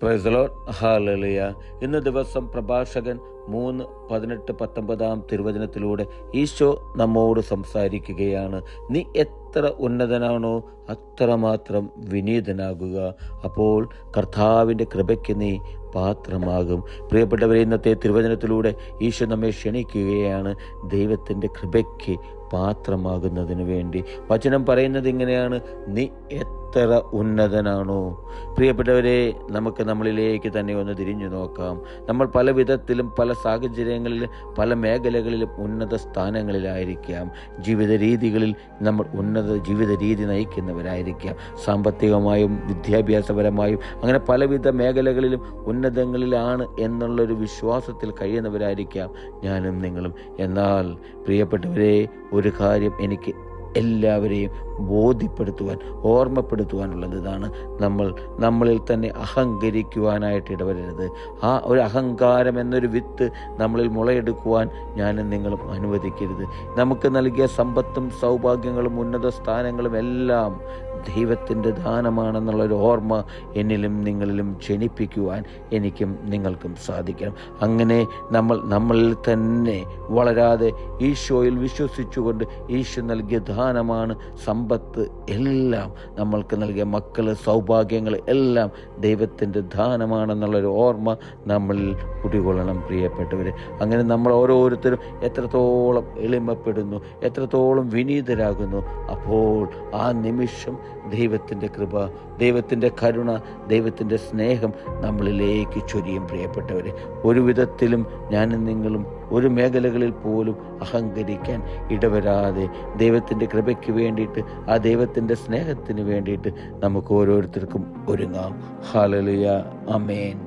Praise the Lord. Hallelujah. ഇന്ന് ദിവസം പ്രഭാഷകൻ 3:18-19 തിരുവചനത്തിലൂടെ ഈശോ നമ്മോട് സംസാരിക്കുകയാണ്. നീ എത്ര ഉന്നതനാണോ അത്രമാത്രം വിനീതനാകുക, അപ്പോൾ കർത്താവിൻ്റെ കൃപയ്ക്ക് നീ പാത്രമാകും. പ്രിയപ്പെട്ടവരെ, ഇന്നത്തെ തിരുവചനത്തിലൂടെ ഈശോ നമ്മെ ക്ഷണിക്കുകയാണ് ദൈവത്തിൻ്റെ കൃപയ്ക്ക് പാത്രമാകുന്നതിന് വേണ്ടി. വചനം പറയുന്നത് ഇങ്ങനെയാണ്: നീ എത്ര ഉന്നതനാണോ. പ്രിയപ്പെട്ടവരെ, നമുക്ക് നമ്മളിലേക്ക് തന്നെ ഒന്ന് തിരിഞ്ഞു നോക്കാം. നമ്മൾ പല വിധത്തിലും പല സാഹചര്യങ്ങളിലും പല മേഖലകളിലും ഉന്നത സ്ഥാനങ്ങളിലായിരിക്കാം. ജീവിത രീതികളിൽ നമ്മൾ ഉന്നത ജീവിത രീതി നയിക്കുന്നവരായിരിക്കാം. സാമ്പത്തികമായും വിദ്യാഭ്യാസപരമായും അങ്ങനെ പലവിധ മേഖലകളിലും ഉന്നതങ്ങളിലാണ് എന്നുള്ളൊരു വിശ്വാസത്തിൽ കഴിയുന്നവരായിരിക്കാം ഞാനും നിങ്ങളും. എന്നാൽ പ്രിയപ്പെട്ടവരെ, ഒരു കാര്യം എനിക്ക് എല്ലാവരെയും ബോധ്യപ്പെടുത്തുവാൻ ഓർമ്മപ്പെടുത്തുവാനുള്ളത് ഇതാണ്: നമ്മളിൽ തന്നെ അഹങ്കരിക്കുവാനായിട്ട് ഇടവരരുത്. ആ ഒരു അഹങ്കാരം എന്നൊരു വിത്ത് നമ്മളിൽ മുളയെടുക്കുവാൻ ഞാനും നിങ്ങളും അനുവദിക്കരുത്. നമുക്ക് നൽകിയ സമ്പത്തും സൗഭാഗ്യങ്ങളും ഉന്നത സ്ഥാനങ്ങളും എല്ലാം ദൈവത്തിൻ്റെ ദാനമാണെന്നുള്ളൊരു ഓർമ്മ എന്നിലും നിങ്ങളിലും ജനിപ്പിക്കുവാൻ എനിക്കും നിങ്ങൾക്കും സാധിക്കണം. അങ്ങനെ നമ്മളിൽ തന്നെ വളരാതെ ഈശോയിൽ വിശ്വസിച്ചുകൊണ്ട് ഈശോ നൽകിയ ദാനമാണ് സമ്പത്ത് എല്ലാം, നമ്മൾക്ക് നൽകിയ മക്കൾ, സൗഭാഗ്യങ്ങൾ എല്ലാം ദൈവത്തിൻ്റെ ദാനമാണെന്നുള്ളൊരു ഓർമ്മ നമ്മളിൽ കുടികൊള്ളണം. പ്രിയപ്പെട്ടവരെ, അങ്ങനെ നമ്മൾ ഓരോരുത്തരും എത്രത്തോളം എളിമപ്പെടുന്നു, എത്രത്തോളം വിനീതരാകുന്നു, അപ്പോൾ ആ നിമിഷം ദൈവത്തിൻ്റെ കൃപ, ദൈവത്തിൻ്റെ കരുണ, ദൈവത്തിൻ്റെ സ്നേഹം നമ്മളിലേക്ക് ചൊരിയും. പ്രിയപ്പെട്ടവരെ, ഒരു വിധത്തിലും ഞാനും നിങ്ങളും ഒരു മേഖലകളിൽ പോലും അഹങ്കരിക്കാൻ ഇടവരാതെ ദൈവത്തിൻ്റെ കൃപയ്ക്ക് വേണ്ടിയിട്ട്, ആ ദൈവത്തിൻ്റെ സ്നേഹത്തിന് വേണ്ടിയിട്ട് നമുക്ക് ഓരോരുത്തർക്കും ഒരുങ്ങാം. ഹല്ലേലൂയ. ആമേൻ.